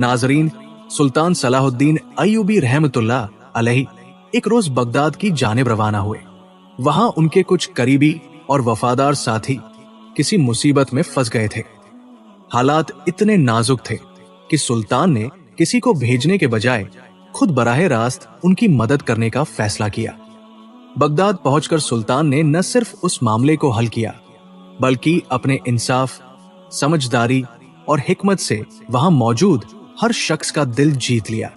नाजरीन, सुल्तान सलाहुद्दीन अय्यूबी रहमतुल्लाह अलैहि एक रोज बगदाद की जानिब रवाना हुए। वहां उनके कुछ करीबी और वफादार साथी किसी मुसीबत में फंस गए थे। हालात इतने नाजुक थे कि सुल्तान ने किसी को भेजने के बजाय खुद बराह रास्त उनकी मदद करने का फैसला किया। बगदाद पहुंचकर सुल्तान ने न सिर्फ उस मामले को हल किया, बल्कि अपने इंसाफ, समझदारी और हिकमत से वहां मौजूद हर शख्स का दिल जीत लिया।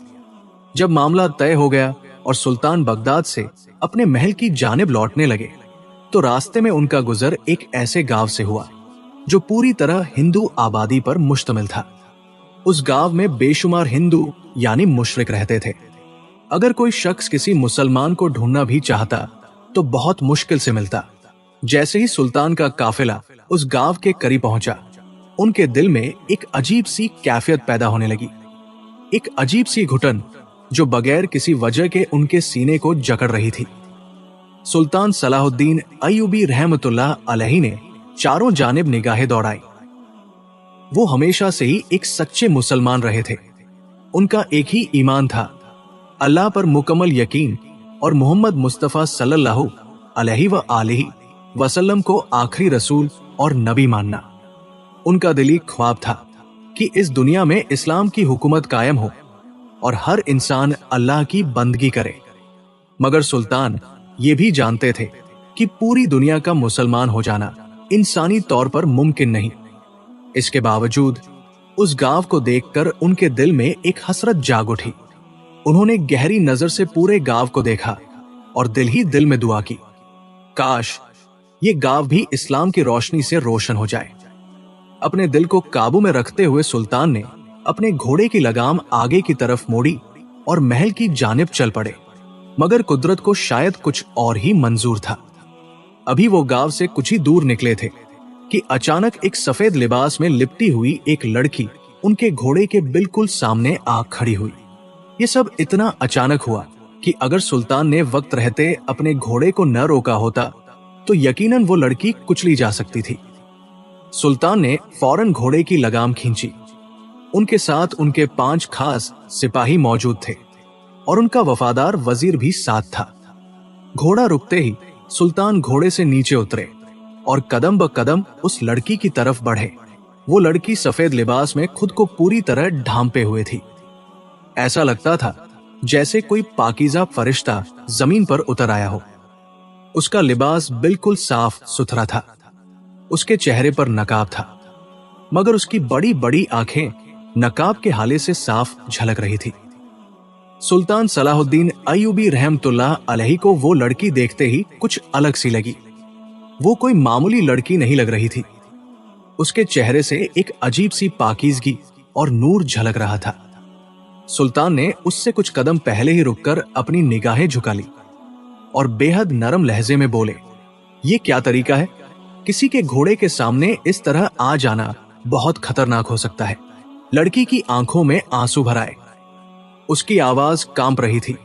जब मामला तय हो गया और सुल्तान बगदाद से अपने महल की जानिब लौटने लगे, तो रास्ते में उनका गुजर एक ऐसे गांव से हुआ जो पूरी तरह हिंदू आबादी पर मुश्तमिल था। उस गांव में बेशुमार हिंदू यानी मुशरिक रहते थे। अगर कोई शख्स किसी मुसलमान को ढूंढना भी चाहता तो बहुत मुश्किल से मिलता। जैसे ही सुल्तान का काफिला उस गांव के करीब पहुंचा, उनके दिल में एक अजीब सी कैफियत पैदा होने लगी, एक अजीब सी घुटन जो बगैर किसी वजह के उनके सीने को जकड़ रही थी। सुल्तान सलाहुद्दीन अय्यूबी रहमतुल्लाह अलैहि ने चारों जानिब निगाहें दौड़ाई। वो हमेशा से ही एक सच्चे मुसलमान रहे थे। उनका एक ही ईमान था, अल्लाह पर मुकम्मल यकीन और मोहम्मद मुस्तफा सल्लल्लाहु अलैहि व आलिहि वसल्लम को आखिरी रसूल और नबी मानना। उनका दिली ख्वाब था कि इस दुनिया में इस्लाम की हुकूमत कायम हो और हर इंसान अल्लाह की बंदगी करे। मगर सुल्तान ये भी जानते थे कि पूरी दुनिया का मुसलमान हो जाना इंसानी तौर पर मुमकिन नहीं। इसके बावजूद उस गांव को देखकर उनके दिल में एक हसरत जाग उठी। उन्होंने गहरी नजर से पूरे गांव को देखा और दिल ही दिल में दुआ की, काश ये गांव भी इस्लाम की रोशनी से रोशन हो जाए। अपने दिल को काबू में रखते हुए सुल्तान ने अपने घोड़े की लगाम आगे की तरफ मोड़ी और महल की जानिब चल पड़े। मगर कुदरत को शायद कुछ और ही मंजूर था। अभी वो गांव से कुछ ही दूर निकले थे कि अचानक एक सफेद लिबास में लिपटी हुई एक लड़की उनके घोड़े के बिल्कुल सामने आ खड़ी हुई। ये सब इतना अचानक हुआ कि अगर सुल्तान ने वक्त रहते अपने घोड़े को न रोका होता तो यकीनन वो लड़की कुचली जा सकती थी। सुल्तान ने फौरन घोड़े की लगाम खींची। उनके साथ उनके 5 खास सिपाही मौजूद थे और उनका वफादार वजीर भी साथ था। घोड़ा रुकते ही सुल्तान घोड़े से नीचे उतरे और कदम ब कदम उस लड़की की तरफ बढ़े। वो लड़की सफेद लिबास में खुद को पूरी तरह ढांपे हुए थी। ऐसा लगता था जैसे कोई पाकीज़ा फरिश्ता जमीन पर उतर आया हो। उसका लिबास बिल्कुल साफ सुथरा था। उसके चेहरे पर नकाब था, मगर उसकी बड़ी बड़ी आंखें नकाब के हाले से साफ झलक रही थी। सुल्तान सलाहुद्दीन अय्यूबी रहमतुल्लाह अलैहि को वो लड़की देखते ही कुछ अलग सी लगी। वो कोई मामूली लड़की नहीं लग रही थी। उसके चेहरे से एक अजीब सी पाकीज़गी और नूर झलक रहा था। सुल्तान ने उससे कुछ कदम पहले ही रुककर अपनी निगाहें झुका ली और बेहद नरम लहजे में बोले, ये क्या तरीका है? किसी के घोड़े के सामने इस तरह आ जाना बहुत खतरनाक हो सकता है। लड़की की आंखों में आंसू भर आए। उसकी आवाज कांप रही थी।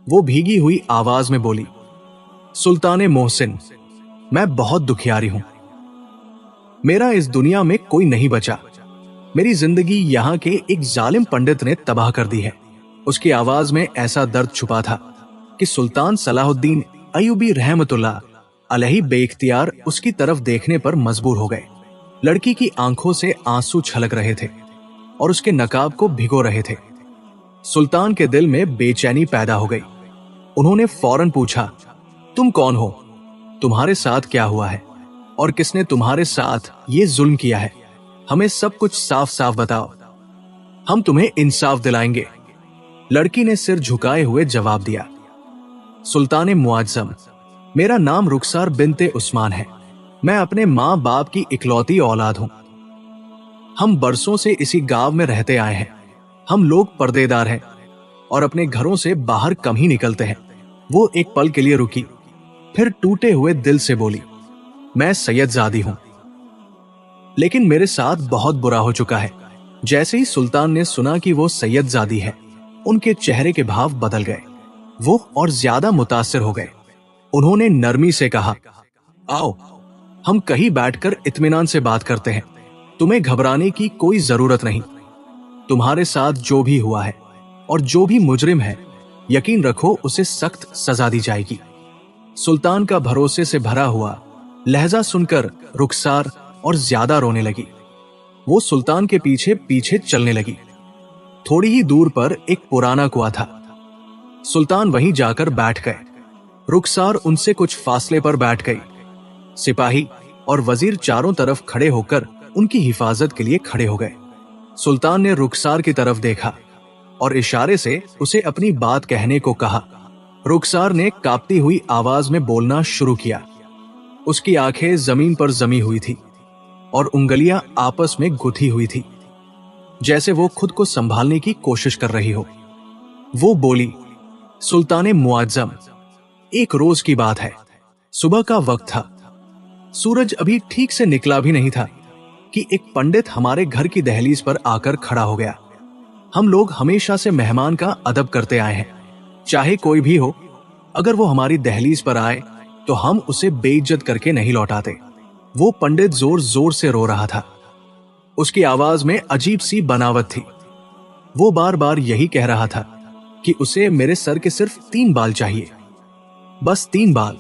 वो भीगी हुई आवाज में बोली, सुल्ताने मोहसिन, मैं बहुत दुखियारी हूं। मेरा इस दुनिया में कोई नहीं बचा। मेरी जिंदगी यहाँ के एक जालिम पंडित ने तबाह कर दी है। उसकी आवाज में ऐसा दर्द छुपा था कि सुल्तान सलाहुद्दीन अय्यूबी रहमतुल्लाह अलैहि बेइख्तियार उसकी तरफ देखने पर मजबूर हो गए। लड़की की आंखों से आंसू छलक रहे थे और उसके नकाब को भिगो रहे थे। सुल्तान के दिल में बेचैनी पैदा हो गई। उन्होंने फौरन पूछा, तुम कौन हो? तुम्हारे साथ क्या हुआ है और किसने तुम्हारे साथ ये जुल्म किया है? हमें सब कुछ साफ साफ बताओ, हम तुम्हें इंसाफ दिलाएंगे। लड़की ने सिर झुकाए हुए जवाब दिया, सुल्तान मुआज्जम, मेरा नाम रुखसार बिनते उस्मान है। मैं अपने माँ बाप की इकलौती औलाद हूं। हम बरसों से इसी गांव में रहते आए हैं। हम लोग पर्देदार हैं और अपने घरों से बाहर कम ही निकलते हैं। वो एक पल के लिए रुकी, फिर टूटे हुए दिल से बोली, मैं सैयदजादी हूं, लेकिन मेरे साथ बहुत बुरा हो चुका है। जैसे ही सुल्तान ने सुना कि वो सैयदजादी है, उनके चेहरे के भाव बदल गए। वो और ज्यादा मुतासिर हो गए। उन्होंने नरमी से कहा, आओ हम कहीं बैठकर इत्मीनान से बात करते हैं। तुम्हें घबराने की कोई जरूरत नहीं। तुम्हारे साथ जो भी हुआ है और जो भी मुजरिम है, यकीन रखो उसे सख्त सजा दी जाएगी। सुल्तान का भरोसे से भरा हुआ लहजा सुनकर रुखसार और ज्यादा रोने लगी। वो सुल्तान के पीछे पीछे चलने लगी। थोड़ी ही दूर पर एक पुराना कुआं था। सुल्तान वहीं जाकर बैठ गए। रुखसार उनसे कुछ फासले पर बैठ गई। सिपाही और वजीर चारों तरफ खड़े होकर उनकी हिफाजत के लिए खड़े हो गए। सुल्तान ने रुखसार की तरफ देखा और इशारे से उसे अपनी बात कहने को कहा। रुखसार ने कांपती हुई आवाज में बोलना शुरू किया। उसकी आंखें जमीन पर जमी हुई थी और उंगलियां आपस में गुथी हुई थी, जैसे वो खुद को संभालने की कोशिश कर रही हो। वो बोली, सुल्ताने मुआज्जम, एक रोज की बात है। सुबह का वक्त था। सूरज अभी ठीक से निकला भी नहीं था कि एक पंडित हमारे घर की दहलीज पर आकर खड़ा हो गया। हम लोग हमेशा से मेहमान का अदब करते आए हैं, चाहे कोई भी हो। अगर वो हमारी दहलीज पर आए तो हम उसे बेइज्जत करके नहीं लौटाते। वो पंडित जोर जोर से रो रहा था। उसकी आवाज में अजीब सी बनावट थी। वो बार बार यही कह रहा था कि उसे मेरे सर के सिर्फ 3 बाल चाहिए, बस 3 बाल।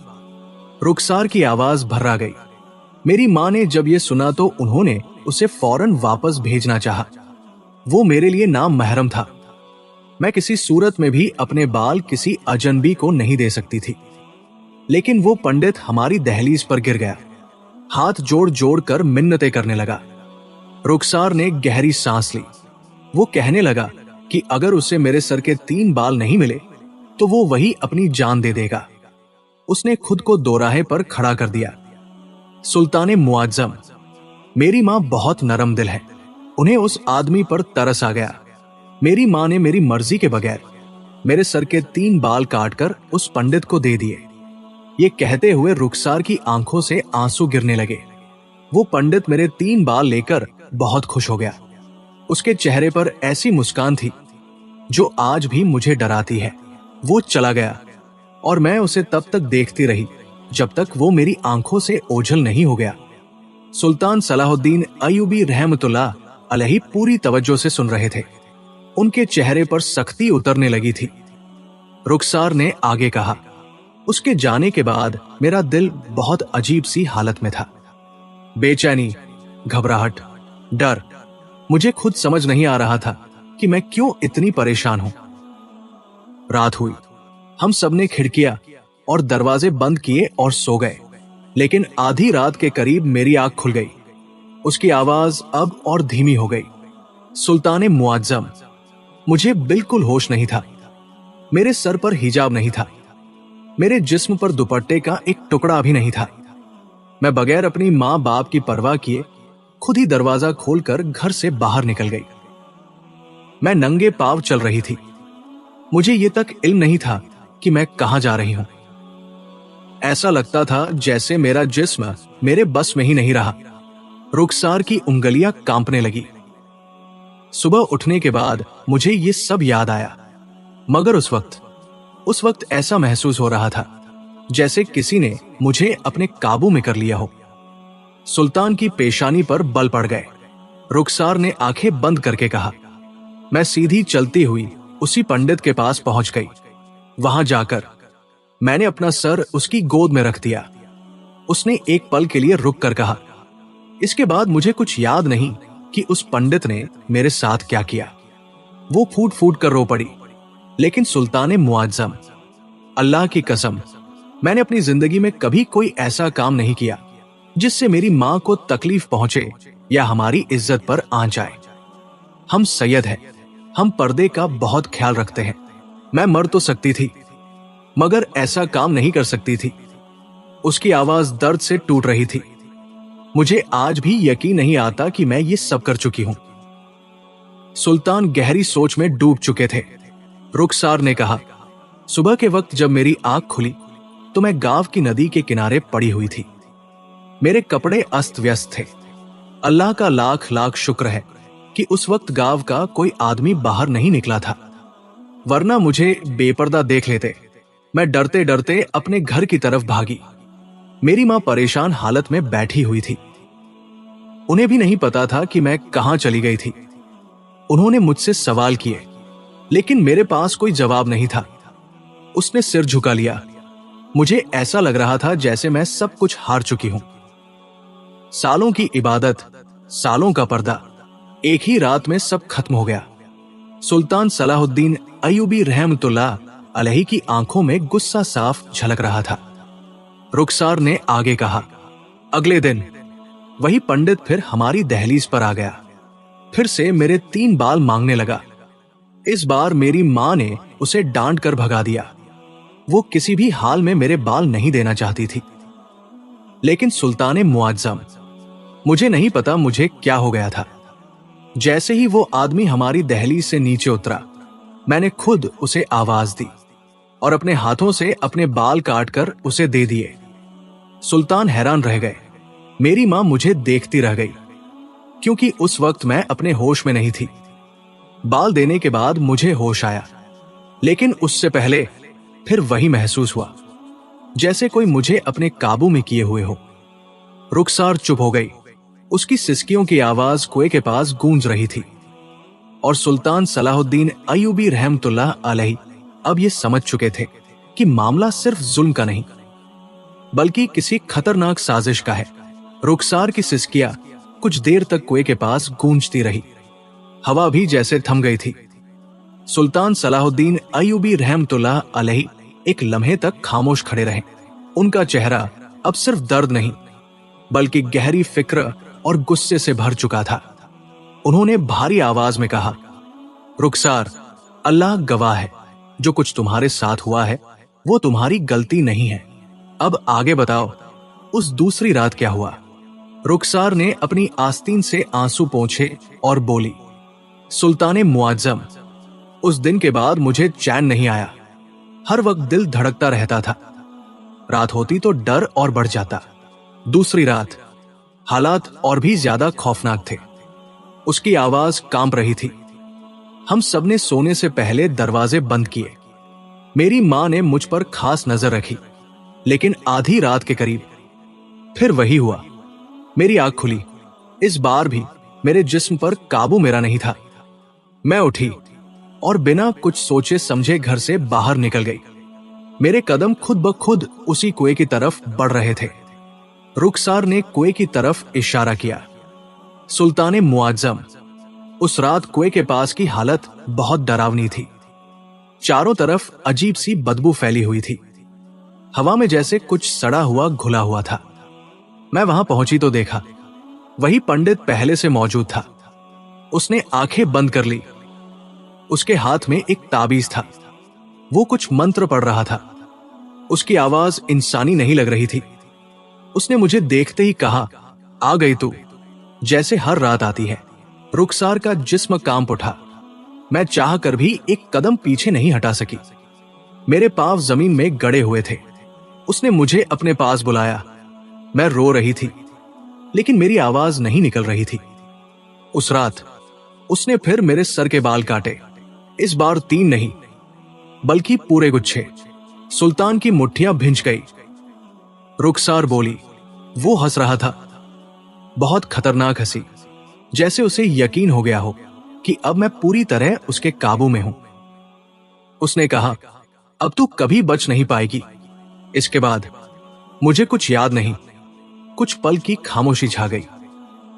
रुखसार की आवाज भर्रा गई। मेरी माँ ने जब ये सुना तो उन्होंने उसे फौरन वापस भेजना चाहा। वो मेरे लिए नाम महरम था। मैं किसी सूरत में भी अपने बाल किसी अजनबी को नहीं दे सकती थी। लेकिन वो पंडित हमारी दहलीज पर गिर गया, हाथ जोड़ जोड़ कर मिन्नतें करने लगा। रुखसार ने गहरी सांस ली। वो कहने लगा कि अगर उसे मेरे सर के 3 बाल नहीं मिले तो वो वही अपनी जान दे देगा। उसने खुद को दोराहे पर खड़ा कर दिया। सुल्ताने मुआज्जम, मेरी माँ बहुत नरम दिल है। उन्हें उस आदमी पर तरस आ गया। मेरी माँ ने मेरी मर्जी के बगैर मेरे सर के 3 बाल काटकर उस पंडित को दे दिए। ये कहते हुए रुखसार की आंखों से आंसू गिरने लगे। वो पंडित मेरे 3 बाल लेकर बहुत खुश हो गया। उसके चेहरे पर ऐसी मुस्कान थी जो आज भी मुझे डराती है। वो चला गया और मैं उसे तब तक देखती रही जब तक वो मेरी आंखों से ओझल नहीं हो गया। सुल्तान सलाहुद्दीन अय्यूबी रहमतुल्लाह अलैहि पूरी तवज्जो से सुन रहे थे। उनके चेहरे पर सख्ती उतरने लगी थी। रुखसार ने आगे कहा, उसके जाने के बाद मेरा दिल बहुत अजीब सी हालत में था। बेचैनी, घबराहट, डर। मुझे खुद समझ नहीं आ रहा था कि मैं क्यों इतनी परेशान हूं। रात हुई। हम सबने खिड़कियां और दरवाजे बंद किए और सो गए। लेकिन आधी रात के करीब मेरी आंख खुल गई। उसकी आवाज अब और धीमी हो गई। सुल्ताने मुआज्जम, मुझे बिल्कुल होश नहीं था। मेरे सर पर हिजाब नहीं था। मेरे जिस्म पर दुपट्टे का एक टुकड़ा भी नहीं था। मैं बगैर अपनी माँ बाप की परवाह किए खुद ही दरवाजा खोलकर घर से बाहर निकल गई। मैं नंगे पांव चल रही थी। मुझे ये तक इल्म नहीं था कि मैं कहां जा रही हूं। ऐसा लगता था जैसे मेरा जिस्म मेरे बस में ही नहीं रहा। रुखसार की उंगलियां कांपने लगी। सुबह उठने के बाद मुझे ये सब याद आया, मगर उस वक्त ऐसा महसूस हो रहा था जैसे किसी ने मुझे अपने काबू में कर लिया हो। सुल्तान की पेशानी पर बल पड़ गए। रुखसार ने आंखें बंद करके कहा। मैं सीधी चलती हुई उसी पंडित के पास पहुंच गई। वहां जाकर मैंने अपना सर उसकी गोद में रख दिया। उसने एक पल के लिए रुक कर कहा। इसके बाद मुझे कुछ याद नहीं कि उस पंडित ने मेरे साथ क्या किया। वो फूट फूट कर रो पड़ी। लेकिन सुल्ताने मुआज्जम, अल्लाह की कसम, मैंने अपनी जिंदगी में कभी कोई ऐसा काम नहीं किया जिससे मेरी मां को तकलीफ पहुंचे या हमारी इज्जत पर आंच जाए। हम सैयद हैं, हम पर्दे का बहुत ख्याल रखते हैं। मैं मर तो सकती थी मगर ऐसा काम नहीं कर सकती थी। उसकी आवाज दर्द से टूट रही थी। मुझे आज भी यकीन नहीं आता कि मैं ये सब कर चुकी हूं। सुल्तान गहरी सोच में डूब चुके थे। रुखसार ने कहा, सुबह के वक्त जब मेरी आंख खुली तो मैं गांव की नदी के किनारे पड़ी हुई थी। मेरे कपड़े अस्त व्यस्त थे। अल्लाह का लाख लाख शुक्र है कि उस वक्त गांव का कोई आदमी बाहर नहीं निकला था, वरना मुझे बेपर्दा देख लेते। मैं डरते डरते अपने घर की तरफ भागी। मेरी मां परेशान हालत में बैठी हुई थी। उन्हें भी नहीं पता था कि मैं कहां चली गई थी। उन्होंने मुझसे सवाल किए, लेकिन मेरे पास कोई जवाब नहीं था। उसने सिर झुका लिया। मुझे ऐसा लग रहा था जैसे मैं सब कुछ हार चुकी हूं। सालों की इबादत, सालों का पर्दा, एक ही रात में सब खत्म हो गया। सुल्तान सलाहुद्दीन अय्यूबी रहमतुल्लाह अलैहि की आंखों में गुस्सा साफ झलक रहा था। रुखसार ने आगे कहा, अगले दिन वही पंडित फिर हमारी दहलीज पर आ गया। फिर से मेरे 3 बाल मांगने लगा। इस बार मेरी मां ने उसे डांट कर भगा दिया। वो किसी भी हाल में मेरे बाल नहीं देना चाहती थी। लेकिन सुल्तान मुआज्जम, मुझे नहीं पता मुझे क्या हो गया था। जैसे ही वो आदमी हमारी दहलीज से नीचे उतरा, मैंने खुद उसे आवाज दी और अपने हाथों से अपने बाल काटकर उसे दे दिए। सुल्तान हैरान रह गए। मेरी मां मुझे देखती रह गई, क्योंकि उस वक्त मैं अपने होश में नहीं थी। बाल देने के बाद मुझे होश आया, लेकिन उससे पहले फिर वही महसूस हुआ जैसे कोई मुझे अपने काबू में किए हुए हो। रुखसार चुप हो गई। उसकी सिसकियों की आवाज कुएं के पास गूंज रही थी और सुल्तान सलाहुद्दीन अय्यूबी रहमतुल्लाह अलैहि अब ये समझ चुके थे कि मामला सिर्फ जुल्म का नहीं, बल्कि किसी खतरनाक साजिश का है। रुखसार की सिसकियां कुछ देर तक कुएं के पास गूंजती रही। हवा भी जैसे थम गई थी। सुल्तान सलाहुद्दीन अय्यूबी रहमतुल्लाह अलैहि एक लम्हे तक खामोश खड़े रहे। उनका चेहरा अब सिर्फ दर्द नहीं, बल्कि गहरी फिक्र और गुस्से से भर चुका था। उन्होंने भारी आवाज में कहा, रुखसार, अल्लाह गवाह है, जो कुछ तुम्हारे साथ हुआ है वो तुम्हारी गलती नहीं है। अब आगे बताओ, उस दूसरी रात क्या हुआ? रुखसार ने अपनी आस्तीन से आंसू पोंछे और बोली, सुल्तान मुआज्जम, उस दिन के बाद मुझे चैन नहीं आया। हर वक्त दिल धड़कता रहता था। रात होती तो डर और बढ़ जाता। दूसरी रात हालात और भी ज्यादा खौफनाक थे। उसकी आवाज कांप रही थी। हम सबने सोने से पहले दरवाजे बंद किए। मेरी मां ने मुझ पर खास नजर रखी, लेकिन आधी रात के करीब फिर वही हुआ। मेरी आंख खुली। इस बार भी मेरे जिस्म पर काबू मेरा नहीं था। मैं उठी और बिना कुछ सोचे समझे घर से बाहर निकल गई। मेरे कदम खुद ब खुद उसी कुएं की तरफ बढ़ रहे थे। रुखसार ने कुएं की तरफ इशारा किया। सुल्तान मुआज्जम, उस रात कुएं के पास की हालत बहुत डरावनी थी। चारों तरफ अजीब सी बदबू फैली हुई थी। हवा में जैसे कुछ सड़ा हुआ घुला हुआ था। मैं वहां पहुंची तो देखा वही पंडित पहले से मौजूद था। उसने आंखें बंद कर ली। उसके हाथ में एक ताबीज था। वो कुछ मंत्र पढ़ रहा था। उसकी आवाज इंसानी नहीं लग रही थी। उसने मुझे देखते ही कहा, आ गई तू, जैसे हर रात आती है। रुखसार का जिस्म कांप उठा। मैं चाह कर भी एक कदम पीछे नहीं हटा सकी। मेरे पांव जमीन में गड़े हुए थे। उसने मुझे अपने पास बुलाया। मैं रो रही थी, लेकिन मेरी आवाज नहीं निकल रही थी। उस रात उसने फिर मेरे सर के बाल काटे। इस बार 3 नहीं, बल्कि पूरे गुच्छे। सुल्तान की मुट्ठियां भिंच गई। रुखसार बोली। वो हंस रहा था, बहुत खतरनाक हंसी, जैसे उसे यकीन हो गया हो कि अब मैं पूरी तरह उसके काबू में हूं। उसने कहा, अब तू कभी बच नहीं पाएगी। इसके बाद मुझे कुछ याद नहीं। कुछ पल की खामोशी छा गई।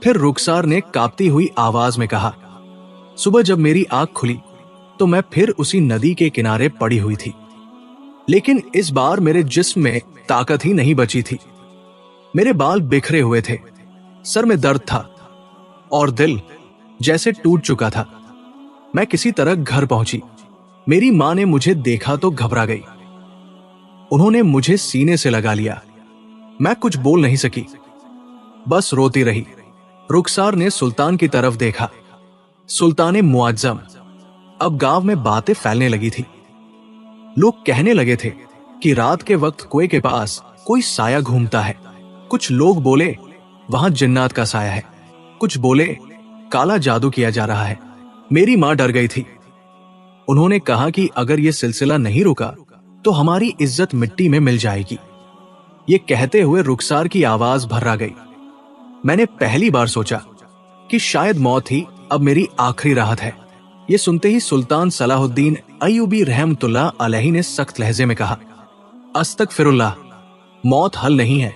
फिर रुखसार ने कांपती हुई आवाज में कहा, सुबह जब मेरी आंख खुली तो मैं फिर उसी नदी के किनारे पड़ी हुई थी, लेकिन इस बार मेरे जिस्म में ताकत ही नहीं बची थी। मेरे बाल बिखरे हुए थे, सर में दर्द था और दिल जैसे टूट चुका था। मैं किसी तरह घर पहुंची। मेरी मां ने मुझे देखा तो घबरा गई। उन्होंने मुझे सीने से लगा लिया। मैं कुछ बोल नहीं सकी, बस रोती रही। रुखसार ने सुल्तान की तरफ देखा। सुल्तान मुआज्जम, अब गांव में बातें फैलने लगी थी। लोग कहने लगे थे कि रात के वक्त कुएं के पास कोई साया घूमता है। कुछ लोग बोले वहां जिन्नात का साया है। कुछ बोले काला जादू किया जा रहा है। मेरी मां डर गई थी। उन्होंने कहा कि अगर यह सिलसिला नहीं रुका तो हमारी इज्जत मिट्टी में मिल जाएगी। ये कहते हुए रुखसार की आवाज भर्रा गई। मैंने पहली बार सोचा कि शायद मौत ही अब मेरी आखिरी राहत है। ये सुनते ही सुल्तान सलाहुद्दीन अय्यूबी रहमतुल्लाह अलैहि ने सख्त लहजे में कहा, अस्तगफिरुल्लाह, मौत हल नहीं है।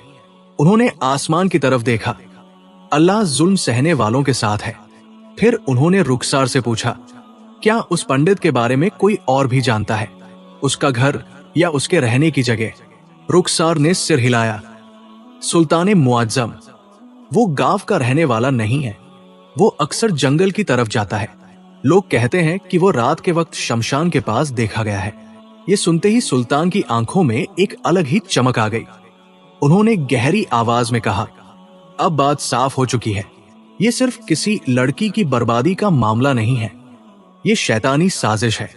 उन्होंने आसमान की तरफ देखा। अल्लाह जुल्म सहने वालों के साथ है। फिर उन्होंने रुखसार से पूछा, क्या उस पंडित के बारे में कोई और भी जानता है, उसका घर या उसके रहने की जगह? रुखसार ने सिर हिलाया। सुल्तान मुआज्जम, वो गांव का रहने वाला नहीं है। वो अक्सर जंगल की तरफ जाता है। लोग कहते हैं कि वो रात के वक्त शमशान के पास देखा गया है। ये सुनते ही सुल्तान की आंखों में एक अलग ही चमक आ गई। उन्होंने गहरी आवाज में कहा, अब बात साफ हो चुकी है। ये सिर्फ किसी लड़की की बर्बादी का मामला नहीं है। ये शैतानी साजिश है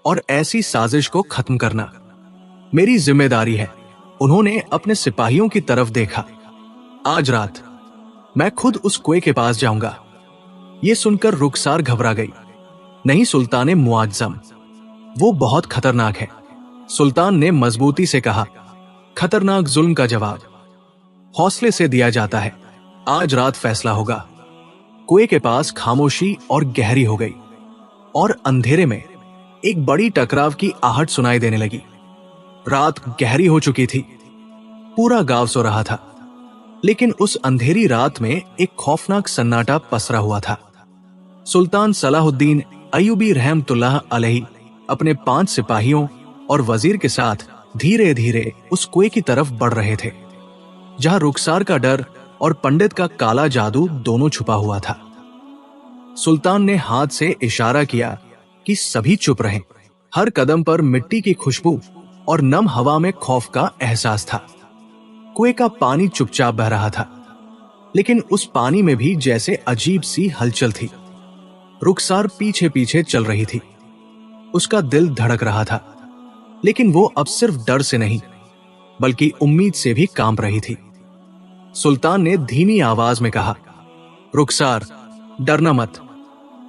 और ऐसी साजिश को खत्म करना मेरी जिम्मेदारी है। उन्होंने अपने सिपाहियों की तरफ देखा। आज रात मैं खुद उस कुएं के पास जाऊंगा। ये सुनकर रुखसार घबरा गई। नहीं सुल्तान मुआज्जम, वो बहुत खतरनाक है। सुल्तान ने मजबूती से कहा, खतरनाक जुल्म का जवाब हौसले से दिया जाता है। आज रात फैसला होगा। कुएं के पास खामोशी और गहरी हो गई और अंधेरे में एक बड़ी टकराव की आहट सुनाई देने लगी। रात गहरी हो चुकी थी। पूरा गांव सो रहा था, लेकिन उस अंधेरी रात में एक खौफनाक सन्नाटा पसरा हुआ था। सुल्तान सलाहुद्दीन अय्यूबी रहमतुल्लाह अलैहि अपने 5 सिपाहियों और वजीर के साथ धीरे धीरे उस कुएं की तरफ बढ़ रहे थे, जहां रुखसार का डर और पंडित का काला जादू दोनों छुपा हुआ था। सुल्तान ने हाथ से इशारा किया कि सभी चुप रहें। हर कदम पर मिट्टी की खुशबू और नम हवा में खौफ का एहसास था। कुएं का पानी चुपचाप बह रहा था, लेकिन उस पानी में भी जैसे अजीब सी हलचल थी। रुखसार पीछे पीछे चल रही थी। उसका दिल धड़क रहा था, लेकिन वो अब सिर्फ डर से नहीं बल्कि उम्मीद से भी कांप रही थी। सुल्तान ने धीमी आवाज में कहा, रुखसार, डरना मत।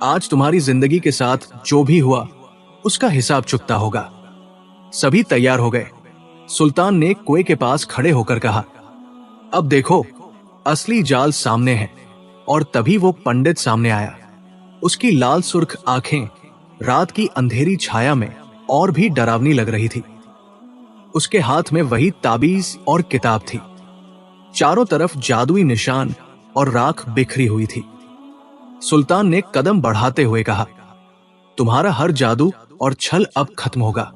आज तुम्हारी जिंदगी के साथ जो भी हुआ उसका हिसाब चुकता होगा। सभी तैयार हो गए। सुल्तान ने कुएं के पास खड़े होकर कहा, अब देखो, असली जाल सामने है। और तभी वो पंडित सामने आया। उसकी लाल सुर्ख आंखें रात की अंधेरी छाया में और भी डरावनी लग रही थी। उसके हाथ में वही ताबीज और किताब थी। चारों तरफ जादुई निशान और राख बिखरी हुई थी। सुल्तान ने कदम बढ़ाते हुए कहा, तुम्हारा हर जादू और छल अब खत्म होगा।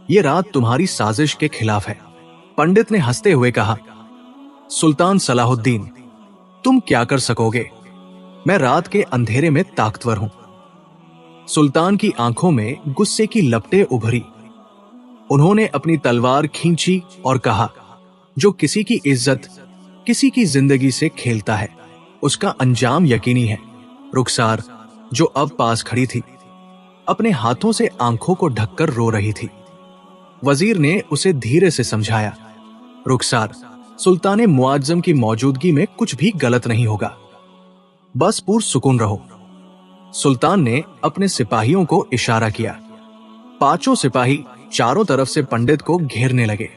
ये रात तुम्हारी साजिश के खिलाफ है। पंडित ने हंसते हुए कहा, सुल्तान सलाहुद्दीन, तुम क्या कर सकोगे? मैं रात के अंधेरे में ताकतवर हूं। सुल्तान की आंखों में गुस्से की लपटें उभरी। उन्होंने अपनी तलवार खींची और कहा, जो किसी की इज्जत, किसी की जिंदगी से खेलता है, उसका अंजाम यकीनी है। रुखसार, जो अब पास खड़ी थी, अपने हाथों से आंखों को ढककर रो रही थी। वजीर ने उसे धीरे से समझाया, रुखसार, सुल्तान मुआज्जम की मौजूदगी में कुछ भी गलत नहीं होगा। बस पुरसुकून रहो। सुल्तान ने अपने सिपाहियों को इशारा किया। 5 सिपाही चारों तरफ से पंडित को घेरने लगे।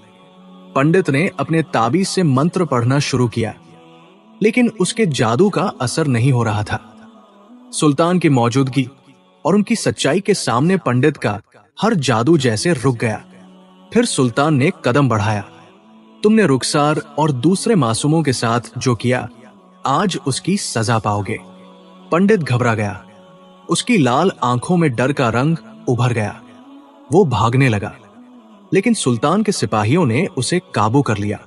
पंडित ने अपने ताबीज से मंत्र पढ़ना शुरू किया, लेकिन उसके जादू का असर नहीं हो रहा था। सुल्तान की मौजूदगी और उनकी सच्चाई के सामने पंडित का हर जादू जैसे रुक गया। फिर सुल्तान ने कदम बढ़ाया। तुमने रुखसार और दूसरे मासूमों के साथ जो किया, आज उसकी सजा पाओगे। पंडित घबरा गया। उसकी लाल आंखों में डर का रंग उभर गया। वो भागने लगा, लेकिन सुल्तान के सिपाहियों ने उसे काबू कर लिया।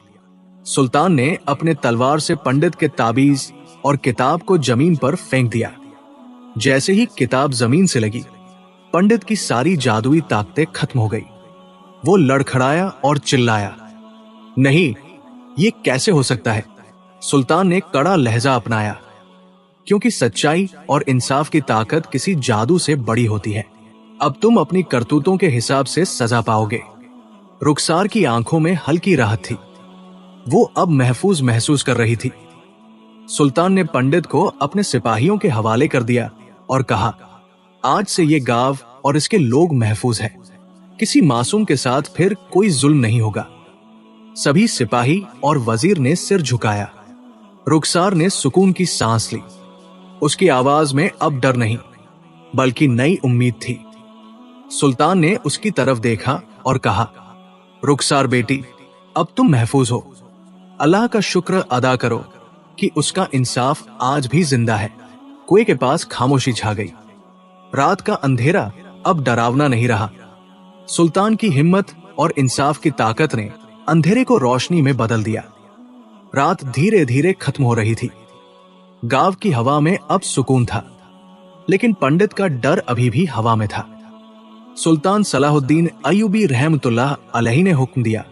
सुल्तान ने अपने तलवार से पंडित के ताबीज और किताब को जमीन पर फेंक दिया। जैसे ही किताब जमीन से लगी, पंडित की सारी जादुई ताकतें खत्म हो गई। वो लड़खड़ाया और चिल्लाया, नहीं, ये कैसे हो सकता है? सुल्तान ने कड़ा लहजा अपनाया, क्योंकि सच्चाई और इंसाफ की ताकत किसी जादू से बड़ी होती है। अब तुम अपनी करतूतों के हिसाब से सजा पाओगे। रुखसार की आंखों में हल्की राहत थी। वो अब महफूज महसूस कर रही थी। सुल्तान ने पंडित को अपने सिपाहियों के हवाले कर दिया और कहा, आज से ये गांव और इसके लोग महफूज हैं। किसी मासूम के साथ फिर कोई जुल्म नहीं होगा। सभी सिपाही और वजीर ने सिर झुकाया। रुखसार ने सुकून की सांस ली। उसकी आवाज में अब डर नहीं बल्कि नई उम्मीद थी। सुल्तान ने उसकी तरफ देखा और कहा, रुखसार बेटी, अब तुम महफूज हो। अल्लाह का शुक्र अदा करो कि उसका इंसाफ आज भी जिंदा है। कुएं के पास खामोशी छा गई। रात का अंधेरा अब डरावना नहीं रहा। सुल्तान की हिम्मत और इंसाफ की ताकत ने अंधेरे को रोशनी में बदल दिया। रात धीरे धीरे खत्म हो रही थी। गांव की हवा में अब सुकून था, लेकिन पंडित का डर अभी भी हवा में था। सुल्तान सलाहुद्दीन अय्यूबी रहमतुल्लाह अलैहि ने हुक्म दिया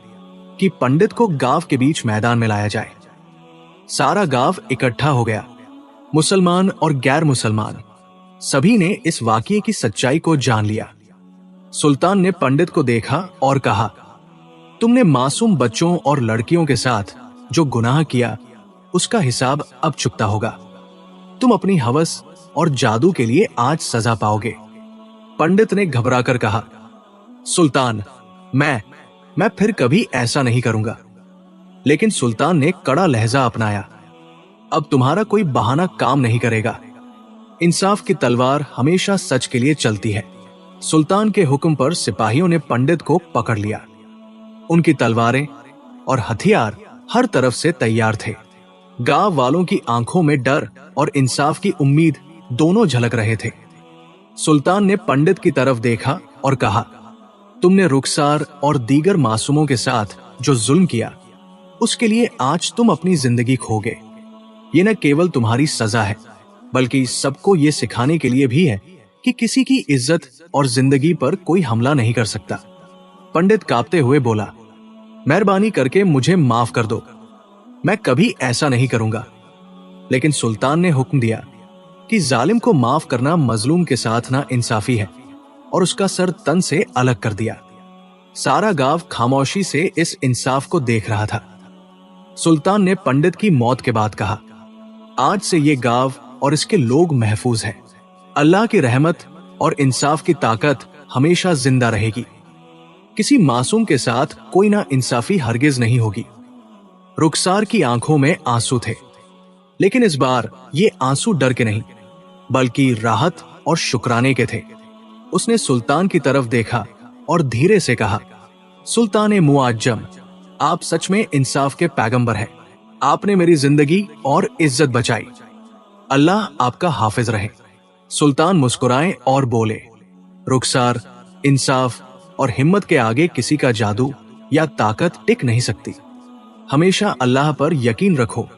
कि पंडित को गांव के बीच मैदान में लाया जाए। सारा गांव इकट्ठा हो गया। मुसलमान और गैर मुसलमान सभी ने इस वाकये की सच्चाई को जान लिया। सुल्तान ने पंडित को देखा और कहा, तुमने मासूम बच्चों और लड़कियों के साथ जो गुनाह किया उसका हिसाब अब चुकता होगा। तुम अपनी हवस और जादू के लिए आज सजा पाओगे। पंडित ने घबराकर कहा, सुल्तान, मैं फिर कभी ऐसा नहीं करूंगा। लेकिन सुल्तान ने कड़ा लहजा अपनाया, अब तुम्हारा कोई बहाना काम नहीं करेगा। इंसाफ की तलवार हमेशा सच के लिए चलती है। सुल्तान के हुक्म पर सिपाहियों ने पंडित को पकड़ लिया। उनकी तलवारें और हथियार हर तरफ से तैयार थे। गांव वालों की आंखों में डर और इंसाफ की उम्मीद दोनों झलक रहे थे। सुल्तान ने पंडित की तरफ देखा और कहा, तुमने रुखसार और दीगर मासूमों के साथ जो जुल्म किया उसके लिए आज तुम अपनी जिंदगी खोगे। ये न केवल तुम्हारी सजा है बल्कि सबको ये सिखाने के लिए भी है कि किसी की इज्जत और जिंदगी पर कोई हमला नहीं कर सकता। पंडित कांपते हुए बोला, मेहरबानी करके मुझे माफ कर दो, मैं कभी ऐसा नहीं करूंगा। लेकिन सुल्तान ने हुक्म दिया कि जालिम को माफ करना मजलूम के साथ ना इंसाफी है और उसका सर तन से अलग कर दिया। सारा गांव खामोशी से इस इंसाफ को देख रहा था। सुल्तान ने पंडित की मौत के बाद कहा, आज से ये गांव और इसके लोग महफूज हैं। अल्लाह की रहमत और इंसाफ की ताकत हमेशा जिंदा रहेगी। किसी मासूम के साथ कोई ना इंसाफी हरगिज नहीं होगी। रुखसार की आंखों में आंसू थे, लेकिन इस बार ये आंसू डर के नहीं बल्कि राहत और शुक्राने के थे। उसने सुल्तान की तरफ देखा और धीरे से कहा, सुल्तान मुआज्जम, आप सच में इंसाफ के पैगंबर हैं। आपने मेरी जिंदगी और इज्जत बचाई। अल्लाह आपका हाफिज रहे। सुल्तान मुस्कुराए और बोले, रुखसार, इंसाफ और हिम्मत के आगे किसी का जादू या ताकत टिक नहीं सकती। हमेशा अल्लाह पर यकीन रखो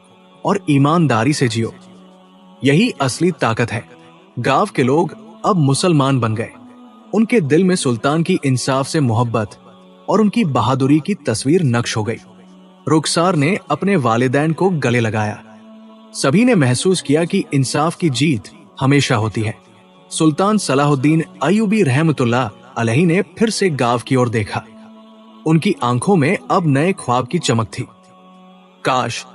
और ईमानदारी से जियो, यही असली ताकत है। गांव के लोग अब मुसलमान बन गए। उनके दिल में सुल्तान की इंसाफ से मोहब्बत और उनकी बहादुरी की तस्वीर नक्श हो गई। रुखसार ने अपने वालिदैन को गले लगाया। सभी ने महसूस किया कि इंसाफ की जीत हमेशा होती है। सुल्तान सलाहुद्दीन अय्यूबी रहमतुल्लाह अलैहि ने फिर से गांव की ओर देखा। उनकी आंखों में अब नए ख्वाब की चमक थी। काश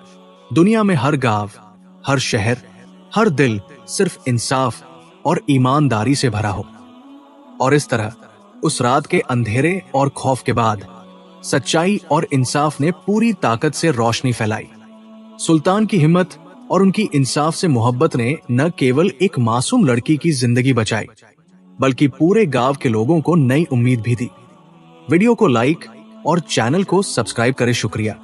दुनिया में हर गांव, हर शहर, हर दिल सिर्फ इंसाफ और ईमानदारी से भरा हो। और इस तरह उस रात के अंधेरे और खौफ के बाद सच्चाई और इंसाफ ने पूरी ताकत से रोशनी फैलाई। सुल्तान की हिम्मत और उनकी इंसाफ से मोहब्बत ने न केवल एक मासूम लड़की की जिंदगी बचाई बल्कि पूरे गांव के लोगों को नई उम्मीद भी दी। वीडियो को लाइक और चैनल को सब्सक्राइब करें। शुक्रिया।